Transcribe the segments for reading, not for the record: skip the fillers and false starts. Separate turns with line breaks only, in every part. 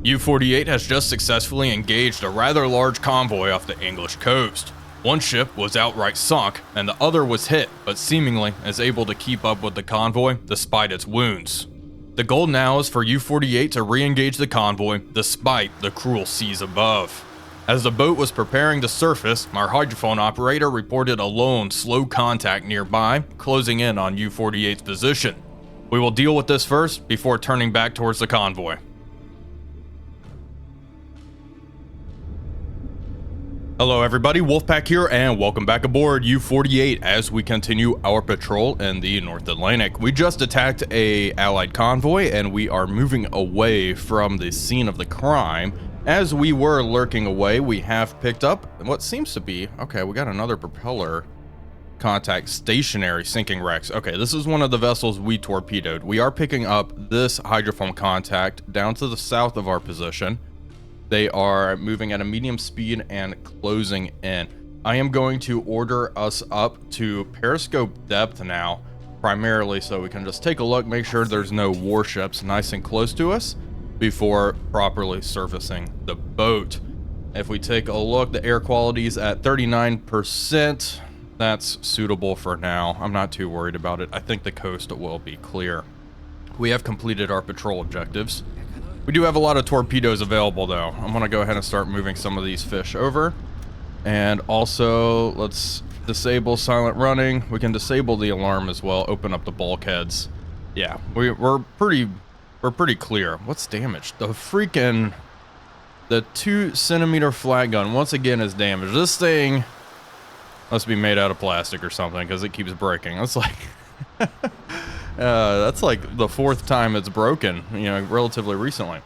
U-48 has just successfully engaged a rather large convoy off the English coast. One ship was outright sunk, and the other was hit, but seemingly is able to keep up with the convoy despite its wounds. The goal now is for U-48 to re-engage the convoy despite the cruel seas above. As the boat was preparing to surface, our hydrophone operator reported a lone, slow contact nearby, closing in on U-48's position. We will deal with this first before turning back towards the convoy. Hello everybody, Wolfpack here, and welcome back aboard U-48 as we continue our patrol in the North Atlantic. We just attacked a allied convoy and we are moving away from the scene of the crime. As we were lurking away, we have picked up what seems to be, okay, we got another propeller contact, stationary sinking wrecks. Okay, this is one of the vessels we torpedoed. We are picking up this hydrophone contact down to the south of our position. They are moving at a medium speed and closing in. I am going to order us up to periscope depth now, primarily so we can just take a look, make sure there's no warships nice and close to us before properly surfacing the boat. If we take a look, the air quality is at 39%. That's suitable for now. I'm not too worried about it. I think the coast will be clear. We have completed our patrol objectives. We do have a lot of torpedoes available though. I'm gonna go ahead and start moving some of these fish over. And also, let's disable silent running. We can disable the alarm as well, open up the bulkheads. Yeah, we're pretty clear. What's damaged? The 2-centimeter flat gun once again is damaged. This thing must be made out of plastic or something because it keeps breaking. That's like that's like the 4th time it's broken, you know, relatively recently.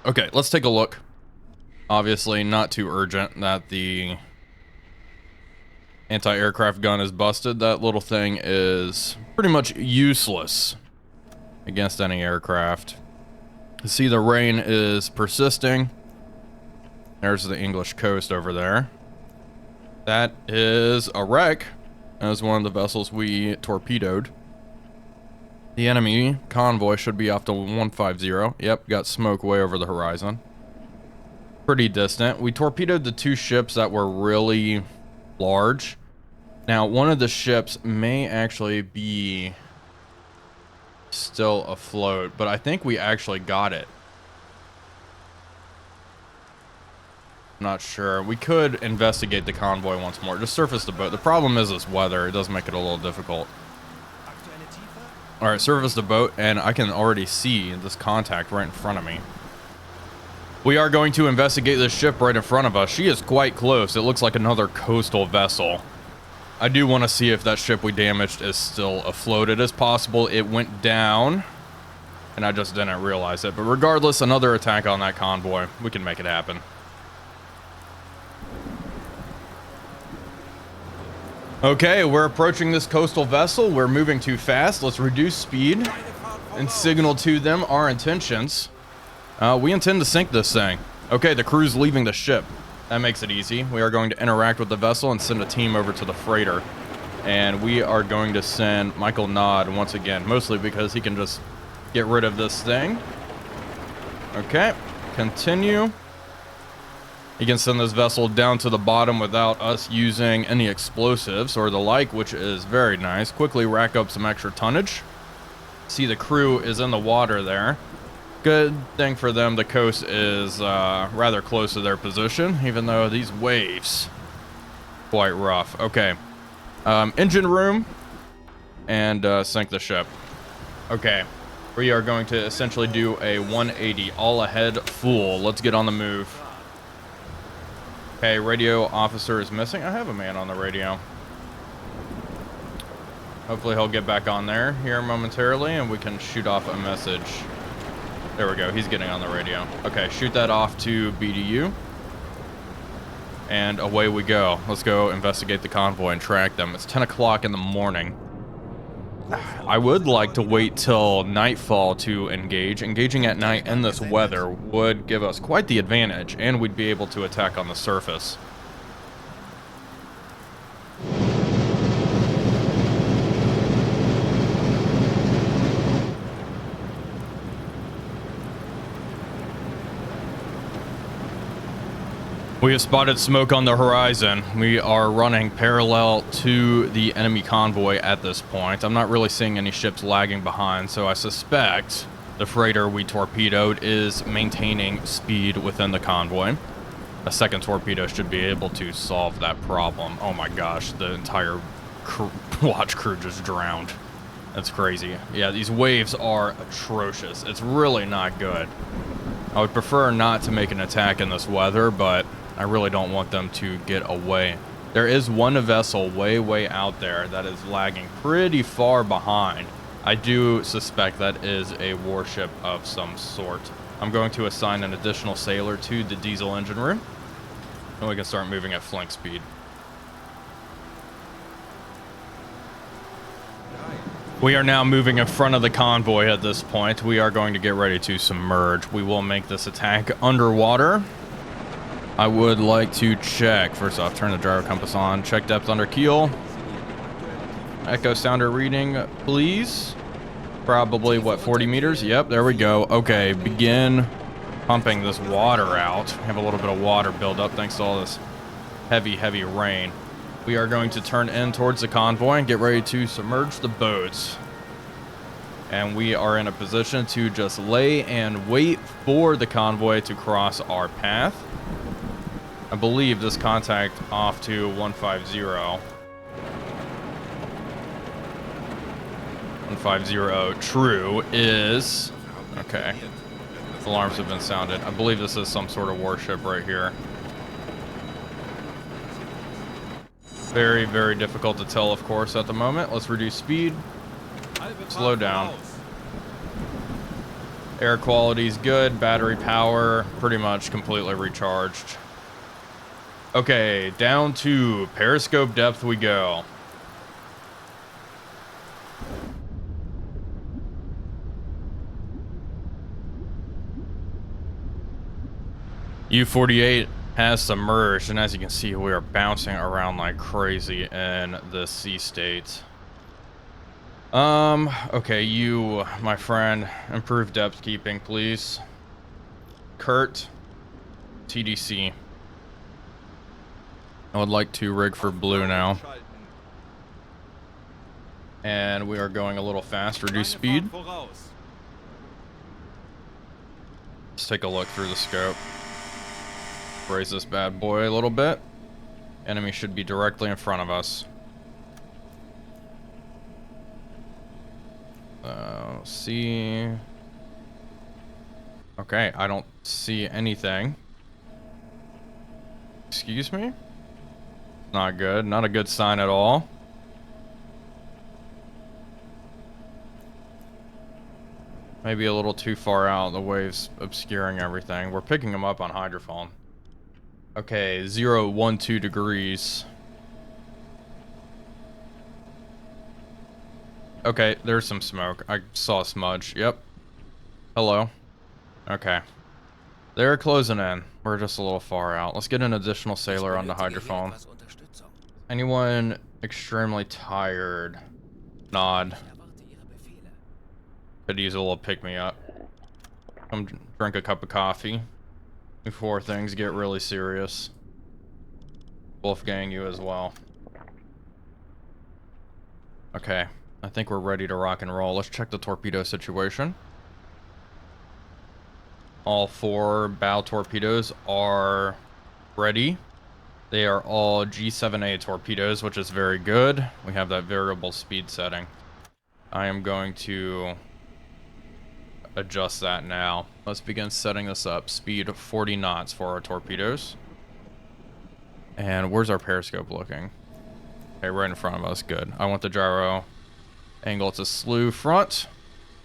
Okay, let's take a look. Obviously not too urgent that the anti-aircraft gun is busted. That little thing is pretty much useless against any aircraft. You see the rain is persisting. There's the English coast over there. That is a wreck. That was one of the vessels we torpedoed. The enemy convoy should be off to 150. Yep, got smoke way over the horizon. Pretty distant. We torpedoed the 2 ships that were really large. Now, one of the ships may actually be still afloat, but I think we actually got it. Not sure. We could investigate the convoy once more. Just surface the boat. The problem is this weather. It does make it a little difficult. Alright, surface the boat, and I can already see this contact right in front of me. We are going to investigate this ship right in front of us. She is quite close. It looks like another coastal vessel. I do want to see if that ship we damaged is still afloat. It is possible it went down, and I just didn't realize it. But regardless, another attack on that convoy. We can make it happen. Okay, we're approaching this coastal vessel. We're moving too fast. Let's reduce speed and signal to them our intentions. We intend to sink this thing. Okay, the crew's leaving the ship. That makes it easy. We are going to interact with the vessel and send a team over to the freighter. And we are going to send Michael Nod once again, mostly because he can just get rid of this thing. Okay, continue. You can send this vessel down to the bottom without us using any explosives or the like, which is very nice. Quickly rack up some extra tonnage. See, the crew is in the water there. Good thing for them, the coast is rather close to their position, even though these waves quite rough. Okay, engine room and sink the ship. Okay, we are going to essentially do a 180 all ahead full. Let's get on the move. Okay, radio officer is missing. I have a man on the radio. Hopefully he'll get back on there here momentarily and we can shoot off a message. There we go, he's getting on the radio. Okay, shoot that off to BDU. And away we go. Let's go investigate the convoy and track them. It's 10 o'clock in the morning. I would like to wait till nightfall to engage. Engaging at night in this weather would give us quite the advantage, and we'd be able to attack on the surface. We have spotted smoke on the horizon. We are running parallel to the enemy convoy at this point. I'm not really seeing any ships lagging behind, so I suspect the freighter we torpedoed is maintaining speed within the convoy. A second torpedo should be able to solve that problem. Oh my gosh, the entire watch crew just drowned. That's crazy. Yeah, these waves are atrocious. It's really not good. I would prefer not to make an attack in this weather, but I really don't want them to get away. There is one vessel way out there that is lagging pretty far behind. I do suspect that is a warship of some sort. I'm going to assign an additional sailor to the diesel engine room, and we can start moving at flank speed. We are now moving in front of the convoy at this point. We are going to get ready to submerge. We will make this attack underwater. I would like to check. First off, turn the gyro compass on. Check depth under keel. Echo sounder reading, please. Probably, what, 40 meters? Yep, there we go. Okay, begin pumping this water out. Have a little bit of water build up thanks to all this heavy rain. We are going to turn in towards the convoy and get ready to submerge the boats. And we are in a position to just lay and wait for the convoy to cross our path. I believe this contact off to 150. 150 true is... Okay. Alarms have been sounded. I believe this is some sort of warship right here. Very difficult to tell, of course, at the moment. Let's reduce speed. Slow down. Air quality's good. Battery power pretty much completely recharged. Okay, down to periscope depth we go. U-48 has submerged, and as you can see, we are bouncing around like crazy in the sea state. Okay, you, my friend, improve depth keeping, please. Kurt, TDC. I would like to rig for blue now. And we are going a little fast. Reduce speed. Let's take a look through the scope. Raise this bad boy a little bit. Enemy should be directly in front of us. See. Okay, I don't see anything. Excuse me? Not good. Not a good sign at all. Maybe a little too far out. The waves obscuring everything. We're picking them up on hydrophone. Okay, 012 degrees. Okay, there's some smoke. I saw a smudge. Yep. Hello. Okay. They're closing in. We're just a little far out. Let's get an additional sailor on the hydrophone. Anyone extremely tired? Nod. Could use a little pick-me-up. Come drink a cup of coffee before things get really serious. Wolfgang, you as well. Okay, I think we're ready to rock and roll. Let's check the torpedo situation. All 4 bow torpedoes are ready. They are all G7A torpedoes, which is very good. We have that variable speed setting. I am going to adjust that now. Let's begin setting this up. Speed 40 knots for our torpedoes. And where's our periscope looking? Okay, right in front of us. Good. I want the gyro angle to slew front.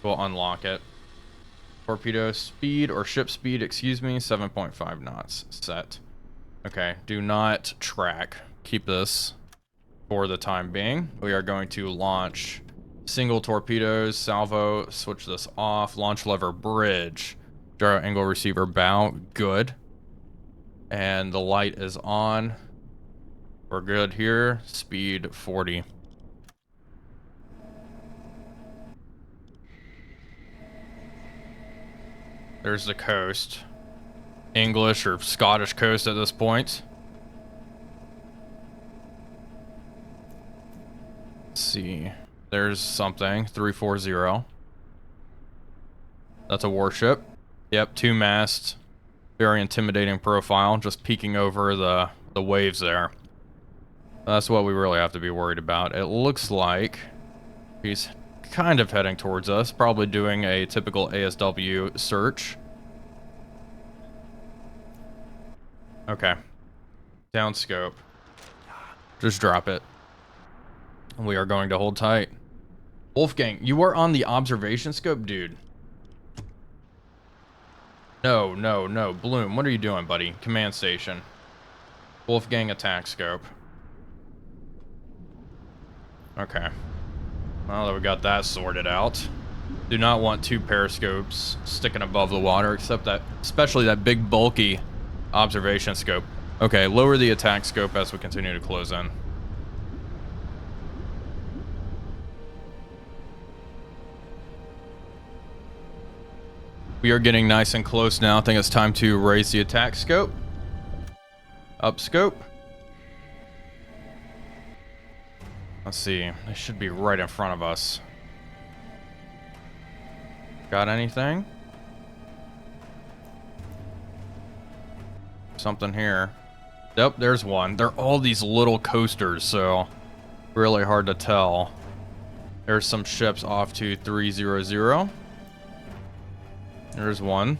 We'll unlock it. Torpedo speed, or ship speed, excuse me, 7.5 knots set. Okay, do not track. Keep this for the time being. We are going to launch single torpedoes, salvo, switch this off, launch lever bridge, gyro angle receiver bow, good. And the light is on. We're good here. Speed 40. There's the coast. English or Scottish coast at this point. Let's see. There's something. 340. That's a warship. Yep, 2 masts. Very intimidating profile. Just peeking over the waves there. That's what we really have to be worried about. It looks like he's kind of heading towards us. Probably doing a typical ASW search. Okay. Down scope. Just drop it. We are going to hold tight. Wolfgang, you are on the observation scope, dude. No, no, no. Bloom, what are you doing, buddy? Command station. Wolfgang attack scope. Okay. Well, we got that sorted out. Do not want 2 periscopes sticking above the water, except that, especially that big bulky observation scope. Okay, lower the attack scope as we continue to close in. We are getting nice and close now. I think it's time to raise the attack scope. Up scope. Let's see. They should be right in front of us. Got anything? Something here. Yep, there's one. They're all these little coasters, so really hard to tell. There's some ships off to 300. There's one.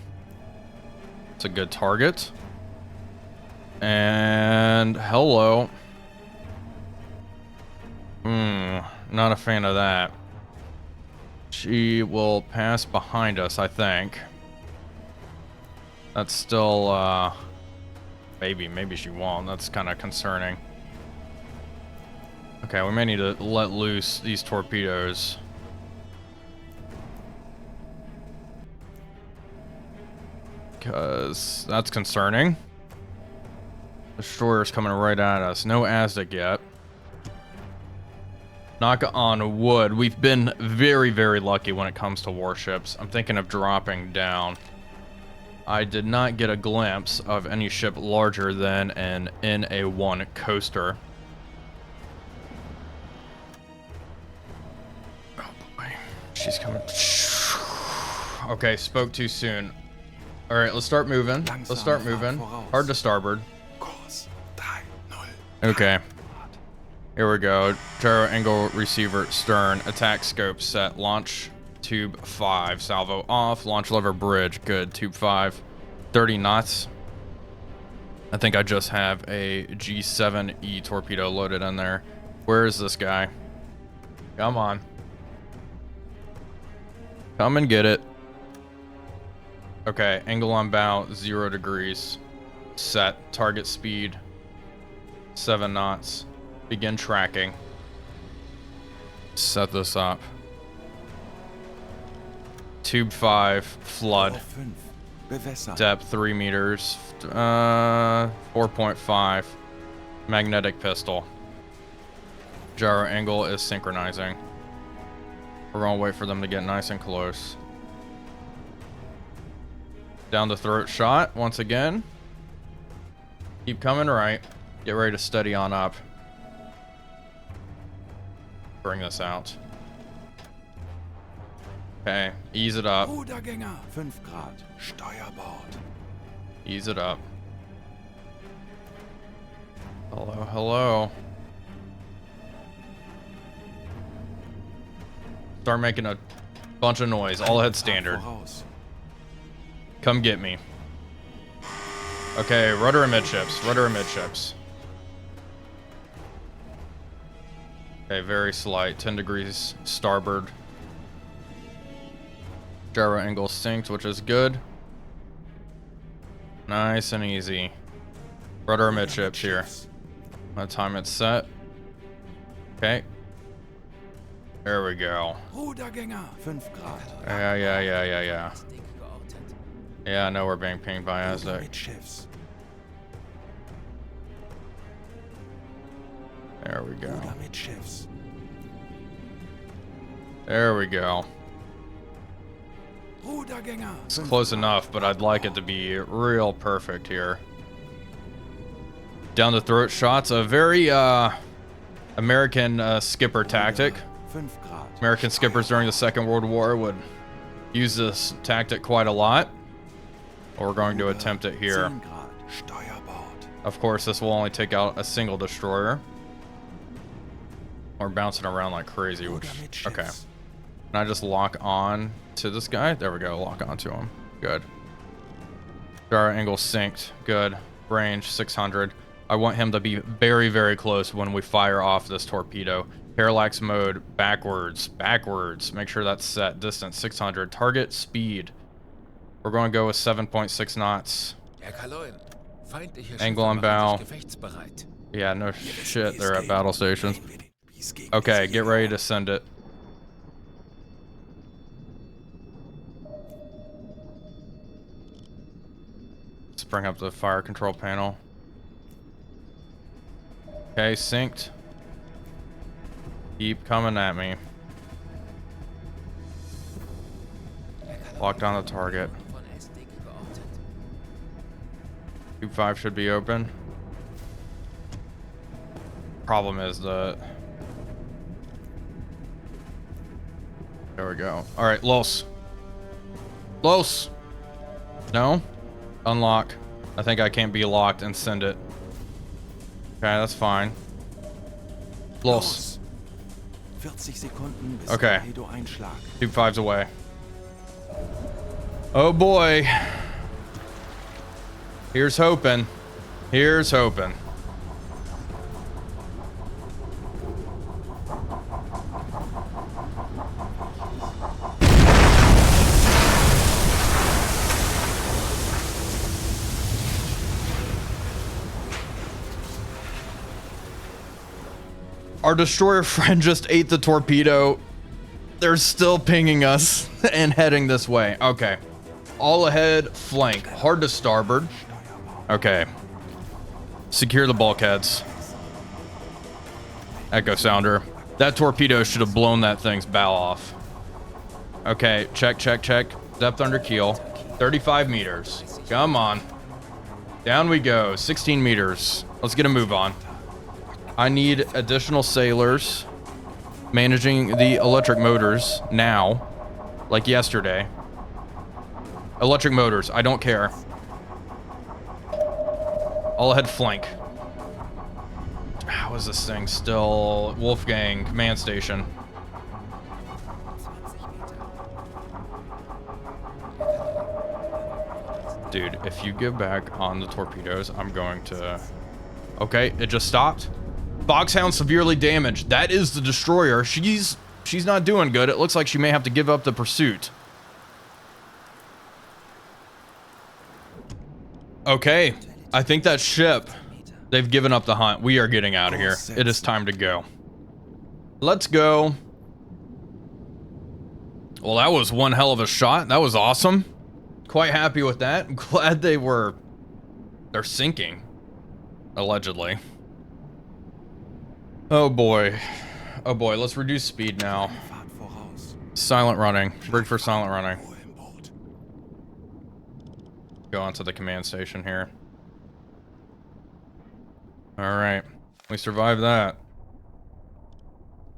It's a good target. And hello. Not a fan of that. She will pass behind us, I think. That's still, maybe she won't. That's kind of concerning. Okay, we may need to let loose these torpedoes. Because that's concerning. Destroyer's coming right at us. No Aztec yet. Knock on wood. We've been very, very lucky when it comes to warships. I'm thinking of dropping down. I did not get a glimpse of any ship larger than an NA1 coaster. Oh boy. She's coming. Okay, spoke too soon. Alright, let's start moving. Let's start moving. Hard to starboard. Okay. Here we go. Gyro angle receiver stern. Attack scope set. Launch tube 5. Salvo off. Launch lever bridge. Good. Tube 5. 30 knots. I think I just have a G7E torpedo loaded in there. Where is this guy? Come on. Come and get it. Okay, angle on bow, 0 degrees. Set, target speed, 7 knots. Begin tracking. Set this up. Tube 5, flood. Depth 3 meters. 4.5. Magnetic pistol. Gyro angle is synchronizing. We're gonna wait for them to get nice and close. Down the throat shot once again. Keep coming right. Get ready to steady on up. Bring this out. Okay, ease it up. Ease it up. Hello, hello. Start making a bunch of noise. All head standard. Come get me. Okay, rudder amidships. Rudder amidships. Okay, very slight. 10 degrees starboard. Gyro angle synced, which is good. Nice and easy. Rudder amidships here. By the time it's set. Okay. There we go. Yeah. Yeah, I know we're being pinged by Aztec. There we go. There we go. It's close enough, but I'd like it to be real perfect here. Down the throat shots, a very American skipper tactic. American skippers during the Second World War would use this tactic quite a lot. We're going to attempt it here. Of course, this will only take out a single destroyer. We're bouncing around like crazy, which, okay. Can I just lock on to this guy? There we go, lock on to him. Good. Star angle synced, good. Range 600. I want him to be very, very close when we fire off this torpedo. Parallax mode, backwards. Make sure that's set. Distance 600. Target speed. We're going to go with 7.6 knots. Angle on bow. Yeah, no shit, they're at battle stations. Okay, get ready to send it. Let's bring up the fire control panel. Okay, synced. Keep coming at me. Locked on the target. Tube 5 should be open. Problem is that... There we go. Alright, Los. Los! No? Unlock. I think I can't be locked and send it. Okay, that's fine. Los. Okay. Tube 5's away. Oh boy. Here's hoping. Here's hoping. Our destroyer friend just ate the torpedo. They're still pinging us and heading this way. Okay. All ahead, flank. Hard to starboard. Okay. Secure the bulkheads. Echo sounder. That torpedo should have blown that thing's bow off. Okay, check. Depth under keel. 35 meters. Come on. Down we go. 16 meters. Let's get a move on. I need additional sailors managing the electric motors now, like yesterday. Electric motors, I don't care. All ahead flank. How is this thing still? Wolfgang, command station. Dude, if you give back on the torpedoes, I'm going to... Okay, it just stopped. Foxhound severely damaged. That is the destroyer. She's not doing good. It looks like she may have to give up the pursuit. Okay, I think that ship, they've given up the hunt. We are getting out of here. It is time to go. Let's go. Well, that was one hell of a shot. That was awesome. Quite happy with that. I'm glad they're sinking, allegedly. Oh boy. Oh boy, let's reduce speed now. Silent running. Brig for silent running. Go onto the command station here. Alright. We survived that.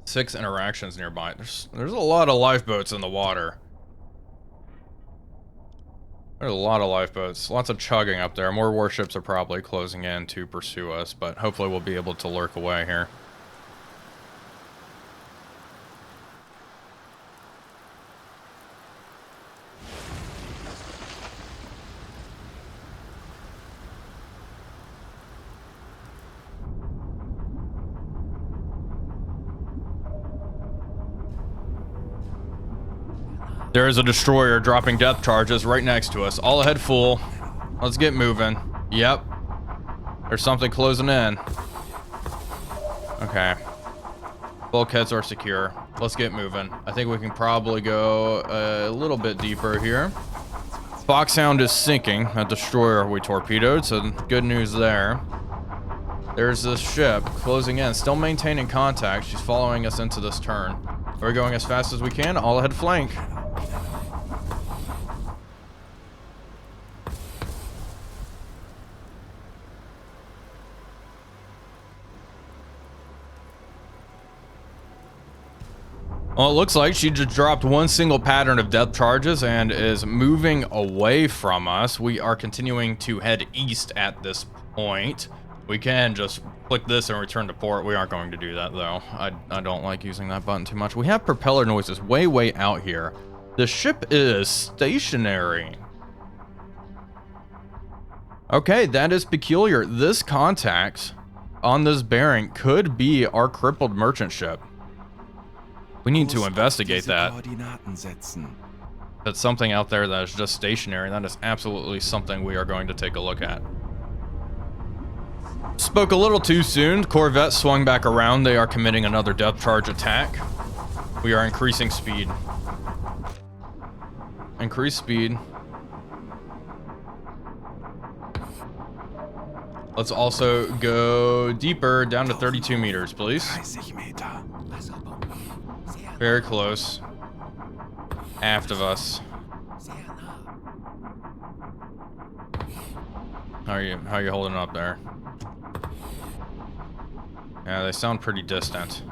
6 interactions nearby. There's a lot of lifeboats in the water. There's a lot of lifeboats. Lots of chugging up there. More warships are probably closing in to pursue us, but hopefully we'll be able to lurk away here. There is a destroyer dropping depth charges right next to us. All ahead full. Let's get moving. Yep. There's something closing in. Okay. Bulkheads are secure. Let's get moving. I think we can probably go a little bit deeper here. Foxhound is sinking. That destroyer we torpedoed, so good news there. There's this ship closing in, still maintaining contact. She's following us into this turn. We're going as fast as we can. All ahead flank. Well, it looks like she just dropped one single pattern of depth charges and is moving away from us. We are continuing to head east at this point. We can just click this and return to port. We aren't going to do that, though. I don't like using that button too much. We have propeller noises way out here. The ship is stationary. Okay, that is peculiar. This contact on this bearing could be our crippled merchant ship. We need to investigate that. That's something out there that is just stationary. That is absolutely something we are going to take a look at. Spoke a little too soon. Corvette swung back around. They are committing another depth charge attack. We are increasing speed. Increase speed. Let's also go deeper, down to 32 meters, please. Very close. Aft of us. How are you holding up there? Yeah, they sound pretty distant.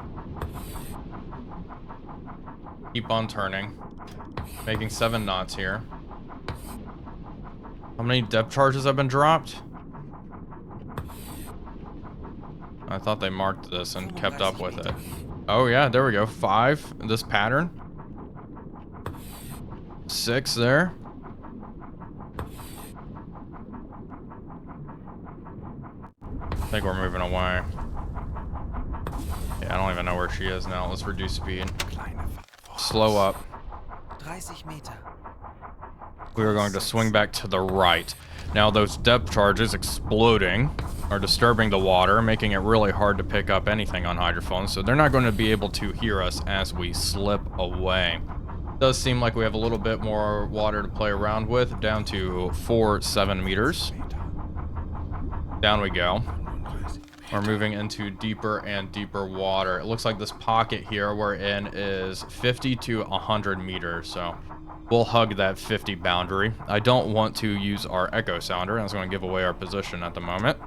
Keep on turning. Making 7 knots here. How many depth charges have been dropped? I thought they marked this and kept up with it. Oh yeah, there we go. 5 this pattern. 6 there. I think we're moving away. Yeah, I don't even know where she is now. Let's reduce speed. Slow up. We are going to swing back to the right. Now those depth charges exploding are disturbing the water, making it really hard to pick up anything on hydrophones, so they're not going to be able to hear us as we slip away. It does seem like we have a little bit more water to play around with, down to 7 meters. Down we go. We're moving into deeper and deeper water. It looks like this pocket here we're in is 50 to 100 meters, so we'll hug that 50 boundary. I don't want to use our echo sounder. That's going to give away our position at the moment.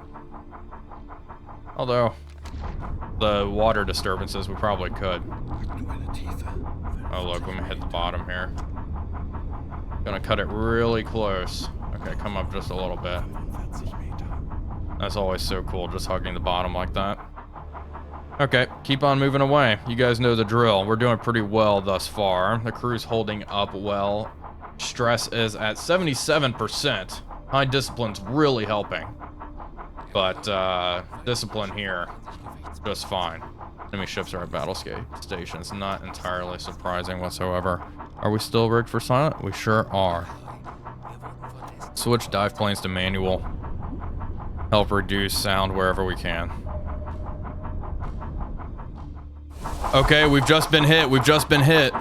Although, the water disturbances, we probably could. Oh look, we hit the bottom here. Gonna cut it really close. Okay, come up just a little bit. That's always so cool, just hugging the bottom like that. Okay, keep on moving away. You guys know the drill. We're doing pretty well thus far. The crew's holding up well. Stress is at 77%. High discipline's really helping. But discipline here, just fine. Enemy ships are at battle stations. Not entirely surprising whatsoever. Are we still rigged for silent? We sure are. Switch dive planes to manual. Help reduce sound wherever we can. Okay, we've just been hit. We've just been hit.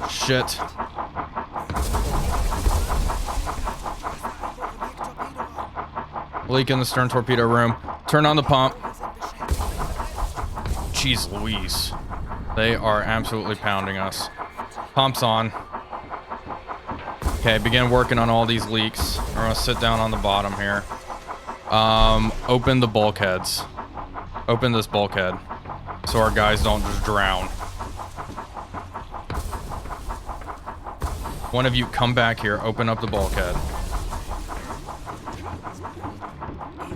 Shit. Leak in the stern torpedo room. Turn on the pump. Jeez Louise. They are absolutely pounding us. Pump's on. Okay, begin working on all these leaks. We're gonna sit down on the bottom here. Open the bulkheads. Open this bulkhead so our guys don't just drown. One of you come back here, open up the bulkhead.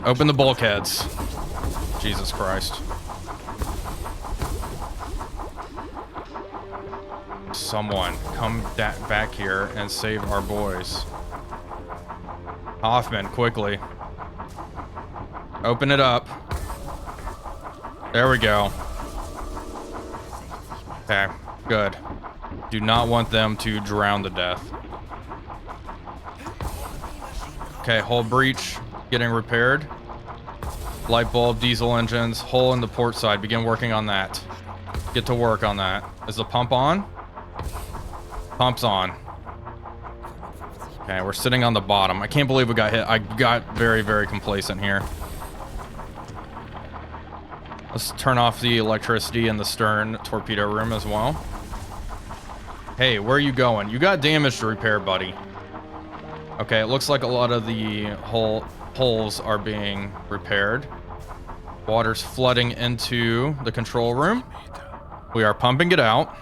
Open the bulkheads. Jesus Christ. Someone come back here and save our boys. Hoffman, quickly. Open it up. There we go. Okay, good. Do not want them to drown to death. Okay, hull breach getting repaired. Light bulb, diesel engines, hole in the port side. Begin working on that. Get to work on that. Is the pump on? Pump's on. Okay, we're sitting on the bottom. I can't believe we got hit. I got very, very complacent here. Let's turn off the electricity in the stern torpedo room as well. Hey, where are you going? You got damage to repair, buddy. Okay, it looks like a lot of the holes are being repaired. Water's flooding into the control room. We are pumping it out.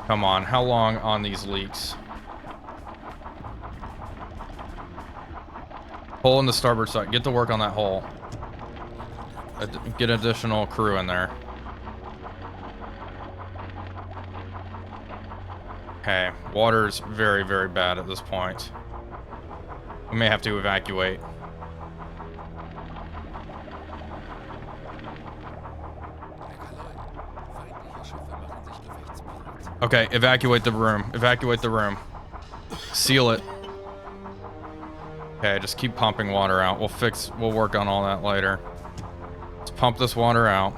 Come on, how long on these leaks? Hole in the starboard side. Get to work on that hole. Get additional crew in there. Okay, water's very, very bad at this point. We may have to evacuate. Okay, evacuate the room. Evacuate the room. Seal it. Okay, just keep pumping water out. We'll work on all that later. Let's pump this water out.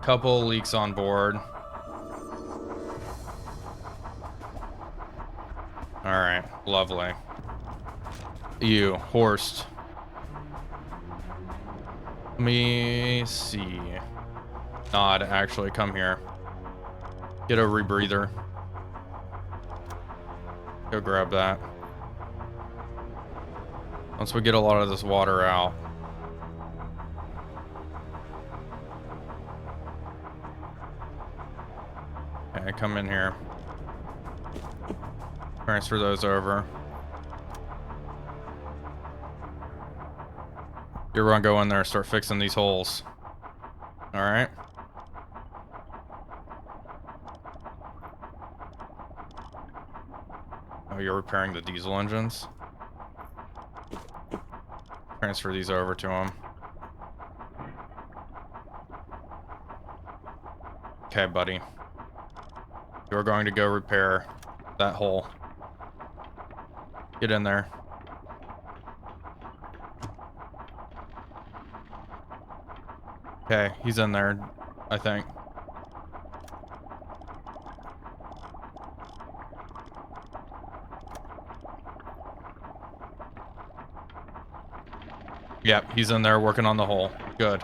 Couple leaks on board. Alright, lovely. You, horsed. Let me see. Nod, actually, come here. Get a rebreather. Go grab that. Once we get a lot of this water out. Okay, come in here. Transfer those over. You're gonna go in there and start fixing these holes. Alright. Oh, you're repairing the diesel engines? Transfer these over to him. Okay, buddy. You're going to go repair that hole. Get in there. Okay, he's in there, I think. Yep, he's in there working on the hole. Good.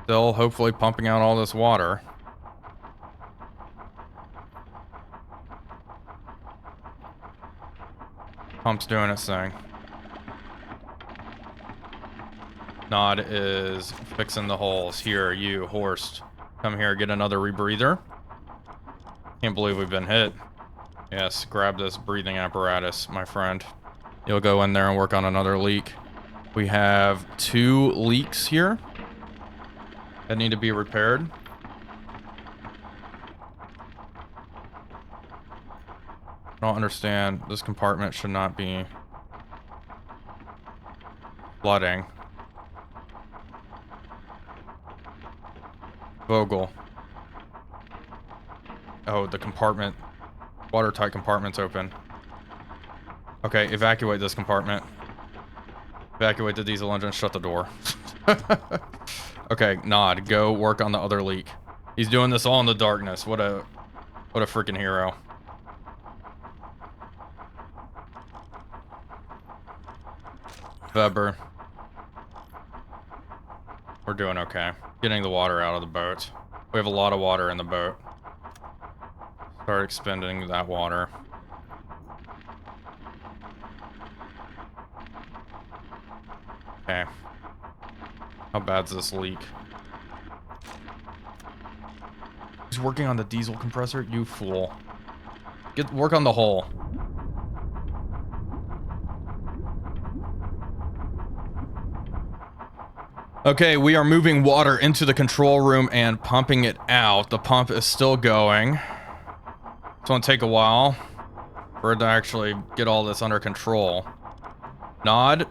Still, hopefully, pumping out all this water. Pump's doing its thing. Nod is fixing the holes. Here, you, Horst. Come here, get another rebreather. Can't believe we've been hit. Yes, grab this breathing apparatus, my friend. You'll go in there and work on another leak. We have 2 leaks here that need to be repaired. I don't understand. This compartment should not be flooding. Vogel. Oh, the compartment. Watertight compartment's open. Okay, evacuate this compartment. Evacuate the diesel engine. Shut the door. Okay, Nod, go work on the other leak. He's doing this all in the darkness. What a freaking hero. Weber. We're doing okay. Getting the water out of the boat. We have a lot of water in the boat. Start expending that water. Okay. How bad's this leak? He's working on the diesel compressor? You fool. Work on the hole. Okay, we are moving water into the control room and pumping it out. The pump is still going. It's gonna take a while for it to actually get all this under control. Nod,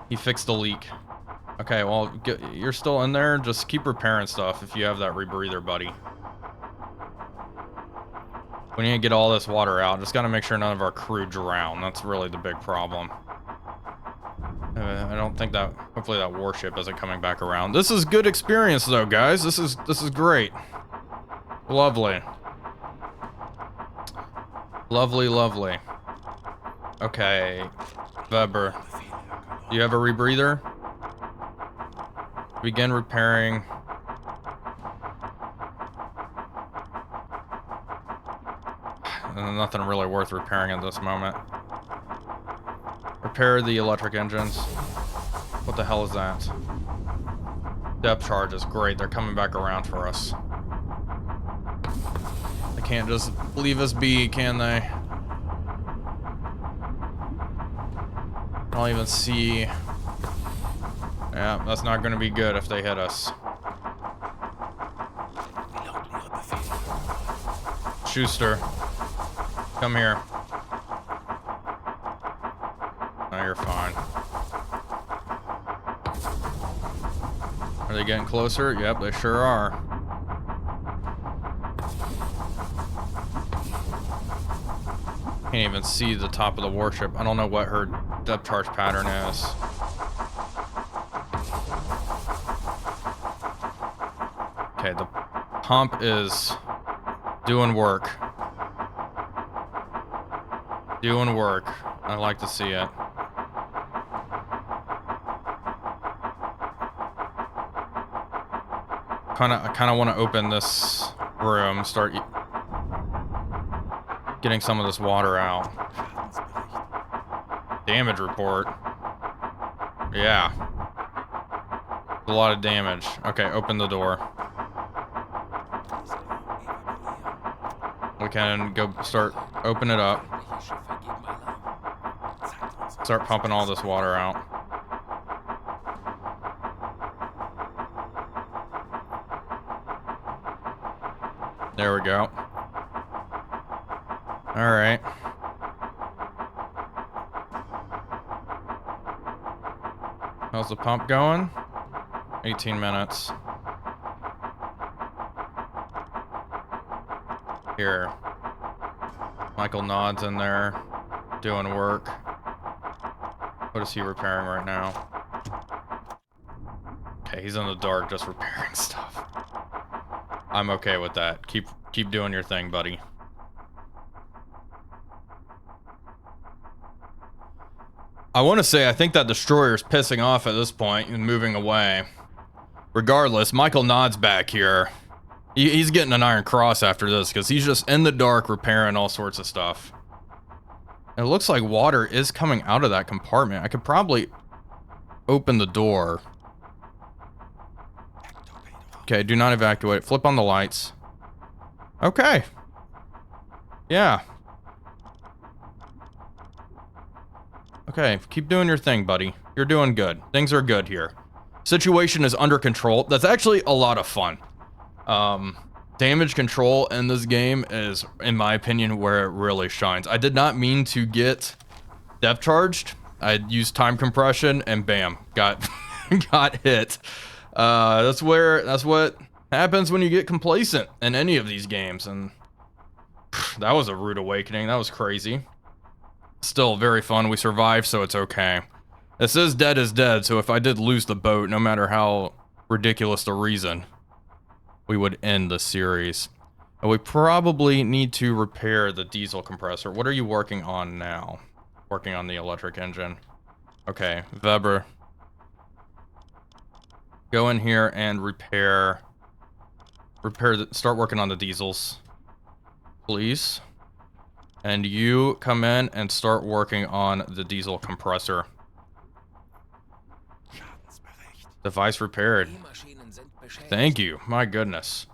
he fixed the leak. Okay, well, you're still in there. Just keep repairing stuff if you have that rebreather, buddy. We need to get all this water out. Just gotta make sure none of our crew drown. That's really the big problem. I don't think that. Hopefully that warship isn't coming back around. This is good experience, though, guys. This is great. Lovely. Lovely, lovely. Okay, Weber. Do you have a rebreather? Begin repairing. Nothing really worth repairing at this moment. Repair the electric engines. What the hell is that? Depth charges. Great, they're coming back around for us. They can't just leave us be, can they? I don't even see... Yeah, that's not going to be good if they hit us. Schuster, come here. No, you're fine. Are they getting closer? Yep, they sure are. Can't even see the top of the warship. I don't know what her depth charge pattern is. Okay, the pump is doing work. Doing work. I like to see it. I kind of want to open this room, start getting some of this water out. Damage report. Yeah. A lot of damage. Okay, open the door. We can go start, open it up. Start pumping all this water out. There we go. All right. How's the pump going? 18 minutes. Here. Michael Nodd's in there doing work. What is he repairing right now? Okay, he's in the dark just repairing stuff. I'm okay with that. Keep doing your thing, buddy. I want to say I think that destroyer's pissing off at this point and moving away. Regardless, Michael Nodd's back here. He's getting an Iron Cross after this because he's just in the dark repairing all sorts of stuff. It looks like water is coming out of that compartment. I could probably open the door. Okay, do not evacuate. Flip on the lights. Okay. Yeah. Okay, keep doing your thing, buddy. You're doing good. Things are good here. Situation is under control. That's actually a lot of fun. Damage control in this game is, in my opinion, where it really shines. I did not mean to get depth charged. I used time compression and bam, got hit. That's what happens when you get complacent in any of these games, and that was a rude awakening. That was crazy. Still very fun. We survived, so it's okay. This is dead is dead, so if I did lose the boat, no matter how ridiculous the reason, we would end the series. And we probably need to repair the diesel compressor. What are you working on now? Working on the electric engine. Okay, Weber. Go in here and start working on the diesels, please. And you come in and start working on the diesel compressor. Device repaired. Thank you. My goodness.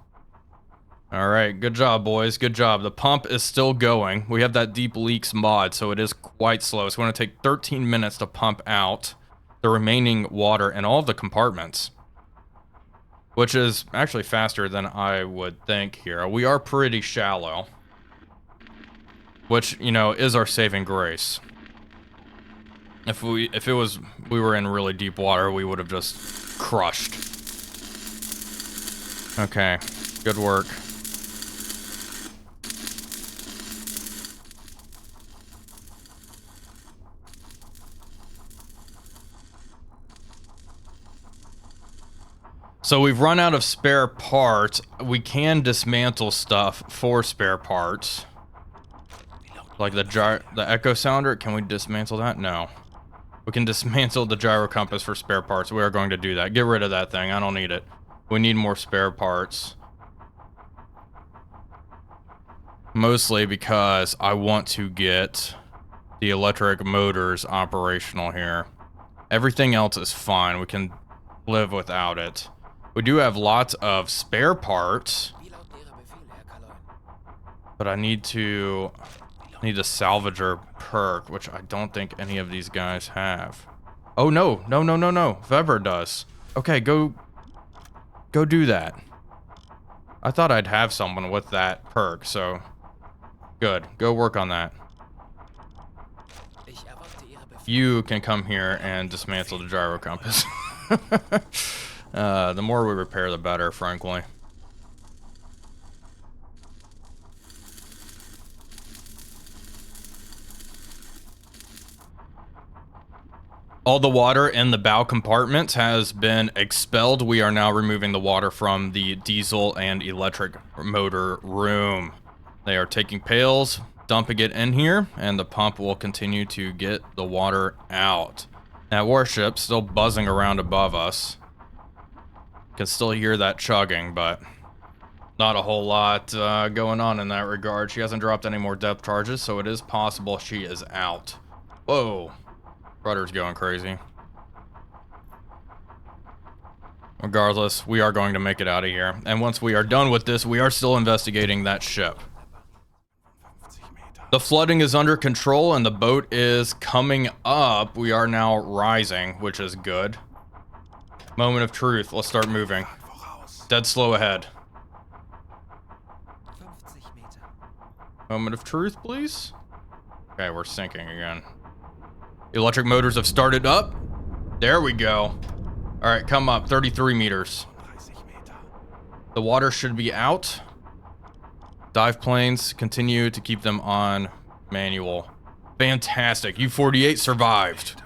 All right, good job, boys. Good job. The pump is still going. We have that deep leaks mod, so it is quite slow. It's going to take 13 minutes to pump out the remaining water in all of the compartments, which is actually faster than I would think here. We are pretty shallow, which, you know, is our saving grace. If we were in really deep water, we would have just crushed. Okay, good work. So we've run out of spare parts. We can dismantle stuff for spare parts. Like the echo sounder, can we dismantle that? No. We can dismantle the gyro compass for spare parts. We are going to do that. Get rid of that thing. I don't need it. We need more spare parts. Mostly because I want to get the electric motors operational here. Everything else is fine. We can live without it. We do have lots of spare parts, but I need to salvager perk, which I don't think any of these guys have. Oh no, no, no, no, no. Weber does. Okay, go do that. I thought I'd have someone with that perk, so good. Go work on that. You can come here and dismantle the gyro compass. The more we repair, the better, frankly. All the water in the bow compartments has been expelled. We are now removing the water from the diesel and electric motor room. They are taking pails, dumping it in here, and the pump will continue to get the water out. That warship still buzzing around above us. Can still hear that chugging, but not a whole lot going on in that regard. She hasn't dropped any more depth charges, so it is possible she is out. Whoa. Rudder's going crazy. Regardless, we are going to make it out of here. And once we are done with this, we are still investigating that ship. The flooding is under control and the boat is coming up. We are now rising, which is good. Moment of truth. Let's start moving. Dead slow ahead. Moment of truth, please. Okay, we're sinking again. Electric motors have started up. There we go. All right, come up. 33 meters. The water should be out. Dive planes, continue to keep them on manual. Fantastic. U-48 survived.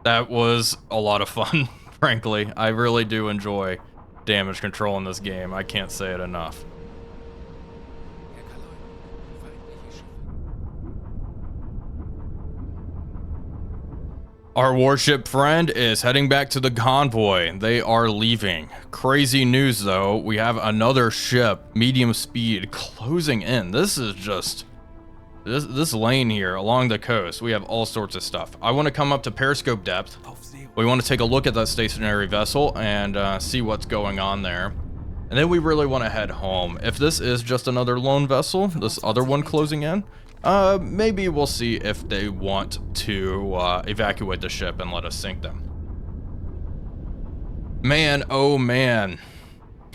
That was a lot of fun, frankly. I really do enjoy damage control in this game. I can't say it enough. Our warship friend is heading back to the convoy. They are leaving. Crazy news though, we have another ship, medium speed, closing in. This is just, this lane here along the coast, we have all sorts of stuff. I want to come up to periscope depth. We want to take a look at that stationary vessel and see what's going on there. And then we really want to head home. If this is just another lone vessel, this other one closing in, maybe we'll see if they want to evacuate the ship and let us sink them. Man, oh man.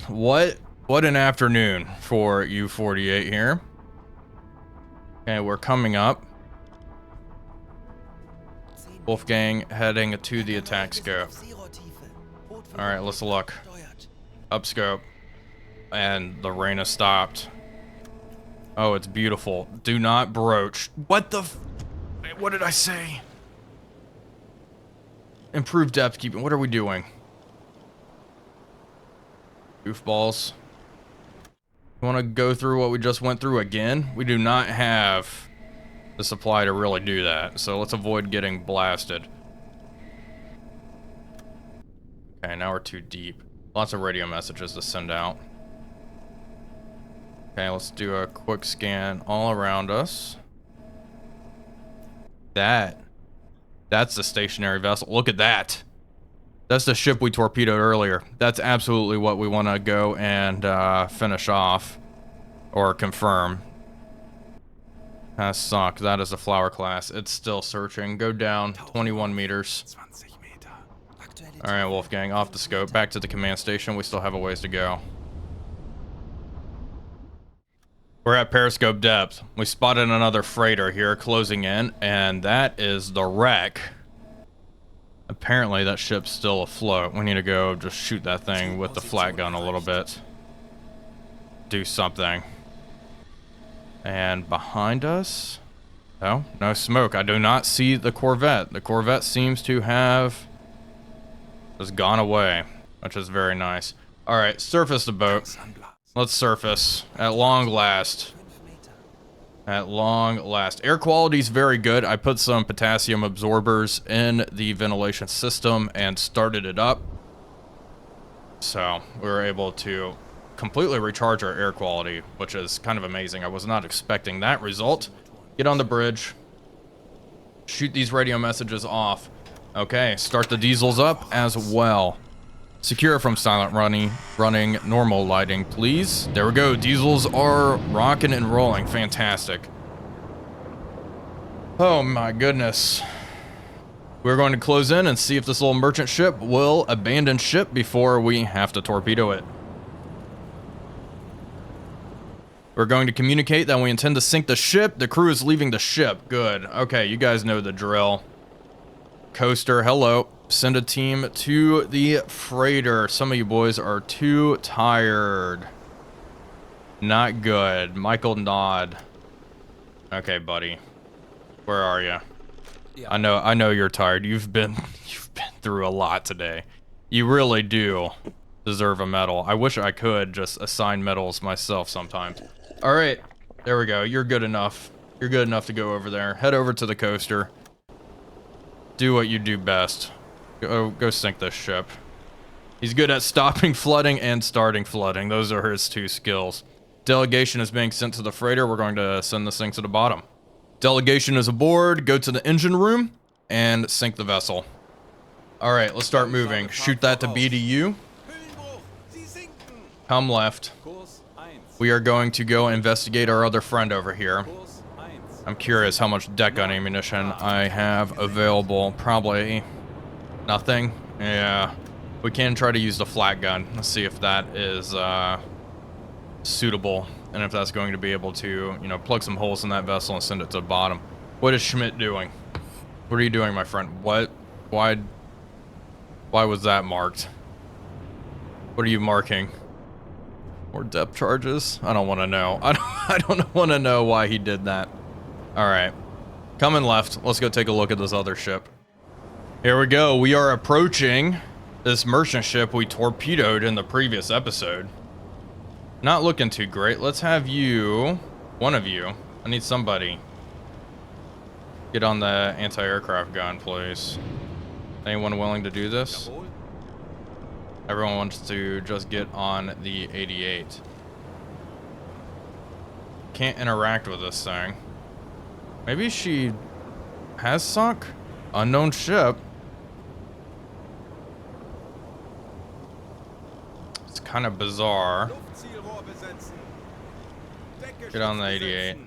What an afternoon for U-48 here. Okay, we're coming up. Wolfgang heading to the attack scope. Alright, let's look. Up scope. And the rain has stopped. Oh, it's beautiful. Do not broach. What the what did I say? Improved depth keeping. What are we doing? Goofballs. You want to go through what we just went through again? We do not have the supply to really do that, so let's avoid getting blasted. Okay, now we're too deep. Lots of radio messages to send out. Okay, let's do a quick scan all around us. That's the stationary vessel. Look at that. That's the ship we torpedoed earlier. That's absolutely what we want to go and finish off or confirm. That sucked. That is a flower class. It's still searching. Go down 21 meters. All right, Wolfgang, off the scope. Back to the command station. We still have a ways to go. We're at periscope depth. We spotted another freighter here closing in, and that is the wreck. Apparently that ship's still afloat. We need to go just shoot that thing with the flat gun a little bit. Do something. And behind us, oh, no smoke. I do not see the Corvette. The Corvette seems to have just gone away, which is very nice. All right, surface the boat. Let's surface at long last. At long last. Air quality is very good. I put some potassium absorbers in the ventilation system and started it up. So we were able to completely recharge our air quality, which is kind of amazing. I was not expecting that result. Get on the bridge. Shoot these radio messages off. Okay, start the diesels up as well. Secure from silent running normal lighting, please. There we go. Diesels are rocking and rolling. Fantastic. Oh my goodness. We're going to close in and see if this little merchant ship will abandon ship before we have to torpedo it. We're going to communicate that we intend to sink the ship. The crew is leaving the ship. Good. Okay, you guys know the drill. Coaster, hello. Send a team to the freighter. Some of you boys are too tired. Not good. Michael nod. Okay, buddy. Where are you? I know you're tired. You've been through a lot today. You really do deserve a medal. I wish I could just assign medals myself sometimes. All right, there we go. You're good enough. You're good enough to go over there. Head over to the coaster. Do what you do best. Go sink this ship. He's good at stopping flooding and starting flooding. Those are his two skills. Delegation is being sent to the freighter. We're going to send this thing to the bottom. Delegation is aboard. Go to the engine room and sink the vessel. All right, let's start moving. Shoot that to BDU. Come left. We are going to go investigate our other friend over here. I'm curious how much deck gun ammunition I have available. Probably nothing. Yeah. We can try to use the flat gun. Let's see if that is suitable. And if that's going to be able to, you know, plug some holes in that vessel and send it to the bottom. What is Schmidt doing? What are you doing, my friend? What? Why was that marked? What are you marking? More depth charges? I don't want to know. I don't want to know why he did that. All right. Coming left. Let's go take a look at this other ship. Here we go. We are approaching this merchant ship we torpedoed in the previous episode. Not looking too great. Let's have you, one of you, I need somebody. Get on the anti-aircraft gun, please. Anyone willing to do this? Everyone wants to just get on the 88. Can't interact with this thing. Maybe she has sunk? Unknown ship. It's kind of bizarre. Get on the 88.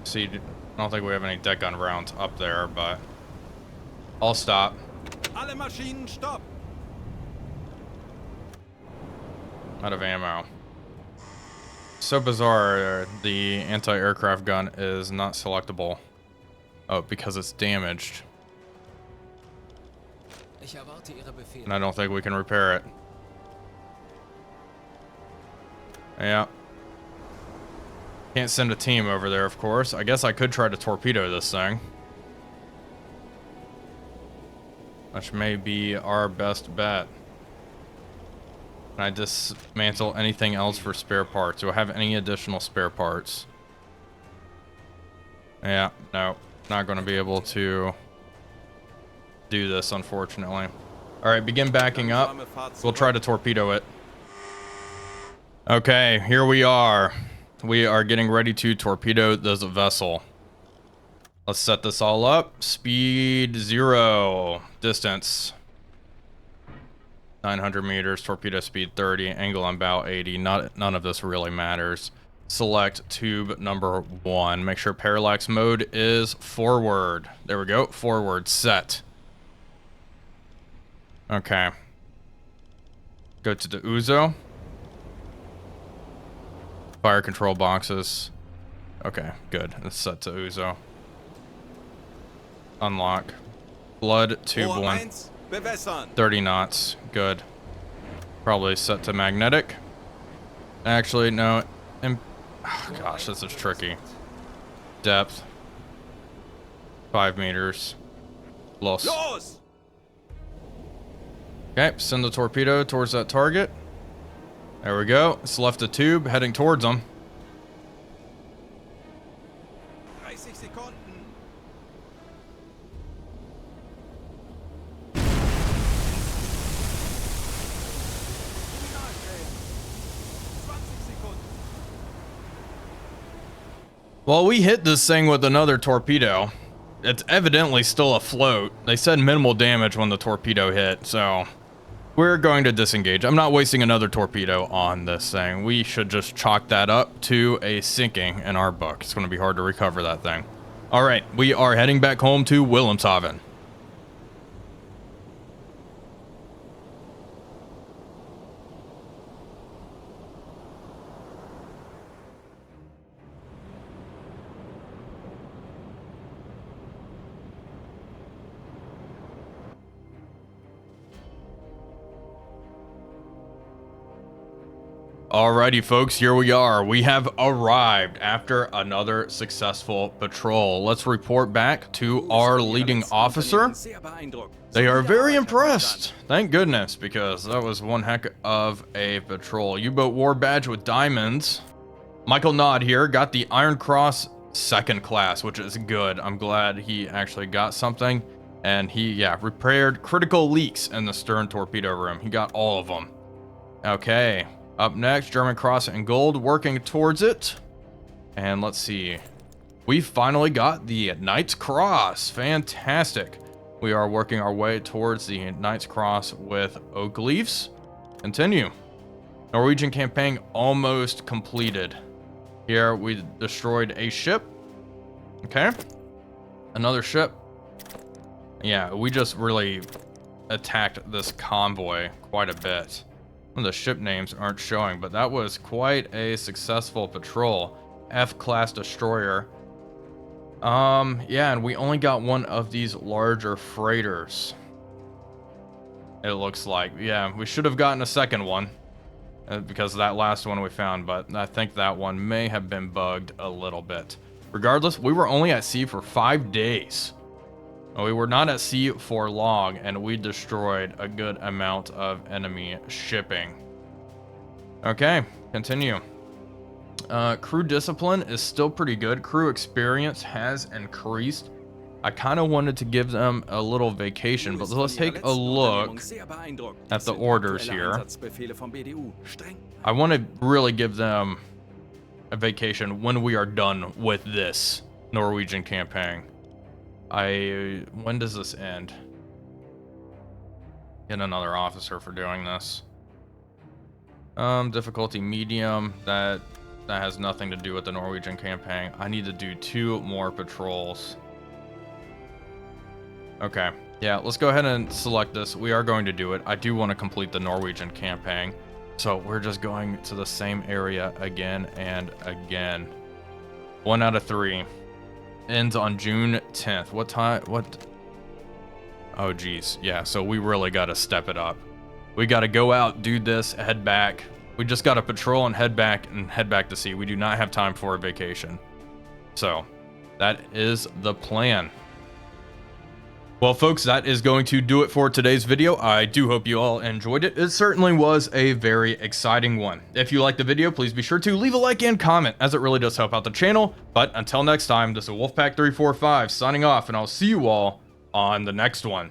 See, I don't think we have any deck gun rounds up there, but I'll stop. Out of ammo. So bizarre, the anti-aircraft gun is not selectable. Oh, because it's damaged. And I don't think we can repair it. Yeah. Can't send a team over there, of course. I guess I could try to torpedo this thing. Which may be our best bet. Can I dismantle anything else for spare parts? Do I have any additional spare parts? Yeah, no. Not going to be able to do this, unfortunately. Alright, begin backing up. We'll try to torpedo it. Okay, here we are. We are getting ready to torpedo this vessel. Let's set this all up. Speed 0. Distance 900 meters. Torpedo speed 30. Angle on bow 80. None of this really matters. Select tube number 1. Make sure parallax mode is forward. There we go. Forward. Set. Okay. Go to the Uzo. Fire control boxes. Okay, good. It's set to Uzo. Unlock. Blood tube 1. 30 knots. Good. Probably set to magnetic. Actually, no. Oh, gosh, this is tricky. Depth. 5 meters. Los. Okay, send the torpedo towards that target. There we go. It's left a tube heading towards them. Well, we hit this thing with another torpedo. it's evidently still afloat. They said minimal damage when the torpedo hit, so we're going to disengage. I'm not wasting another torpedo on this thing. We should just chalk that up to a sinking in our book. It's going to be hard to recover that thing. All right, we are heading back home to Wilhelmshaven. Alrighty folks, here we are. We have arrived after another successful patrol. Let's report back to our leading officer. They are very impressed. Thank goodness, because that was one heck of a patrol. U-boat war badge with diamonds. Michael Nod here got the Iron Cross 2nd class, which is good. I'm glad he actually got something. And he, yeah, repaired critical leaks in the stern torpedo room. He got all of them. Okay. Up next, German Cross and Gold, working towards it. And let's see. We finally got the Knight's Cross. Fantastic. We are working our way towards the Knight's Cross with Oak Leaves. Continue. Norwegian campaign almost completed. Here we destroyed a ship. Okay. Another ship. Yeah, we just really attacked this convoy quite a bit. The ship names aren't showing, but that was quite a successful patrol. F-class destroyer. Yeah, and we only got one of these larger freighters. It looks like. Yeah, we should have gotten a second one because of that last one we found, but I think that one may have been bugged a little bit. Regardless, we were only at sea for 5 days. We were not at sea for long, and we destroyed a good amount of enemy shipping. Okay, continue. Crew discipline is still pretty good. Crew experience has increased. I kind of wanted to give them a little vacation, but let's take a look at the orders here. I want to really give them a vacation when we are done with this Norwegian campaign. When does this end? Get another officer for doing this. Difficulty medium. That has nothing to do with the Norwegian campaign. I need to do 2 more patrols. Okay. Yeah, let's go ahead and select this. We are going to do it. I do want to complete the Norwegian campaign. So we're just going to the same area again and again. 1 out of 3. Ends on June 10th. What time? What? Oh, geez. Yeah, so we really got to step it up. We got to go out, do this, head back. We just got to patrol and head back to sea. We do not have time for a vacation. So, that is the plan. Well, folks, that is going to do it for today's video. I do hope you all enjoyed it. It certainly was a very exciting one. If you liked the video, please be sure to leave a like and comment, as it really does help out the channel. But until next time, this is Wolfpack345 signing off, and I'll see you all on the next one.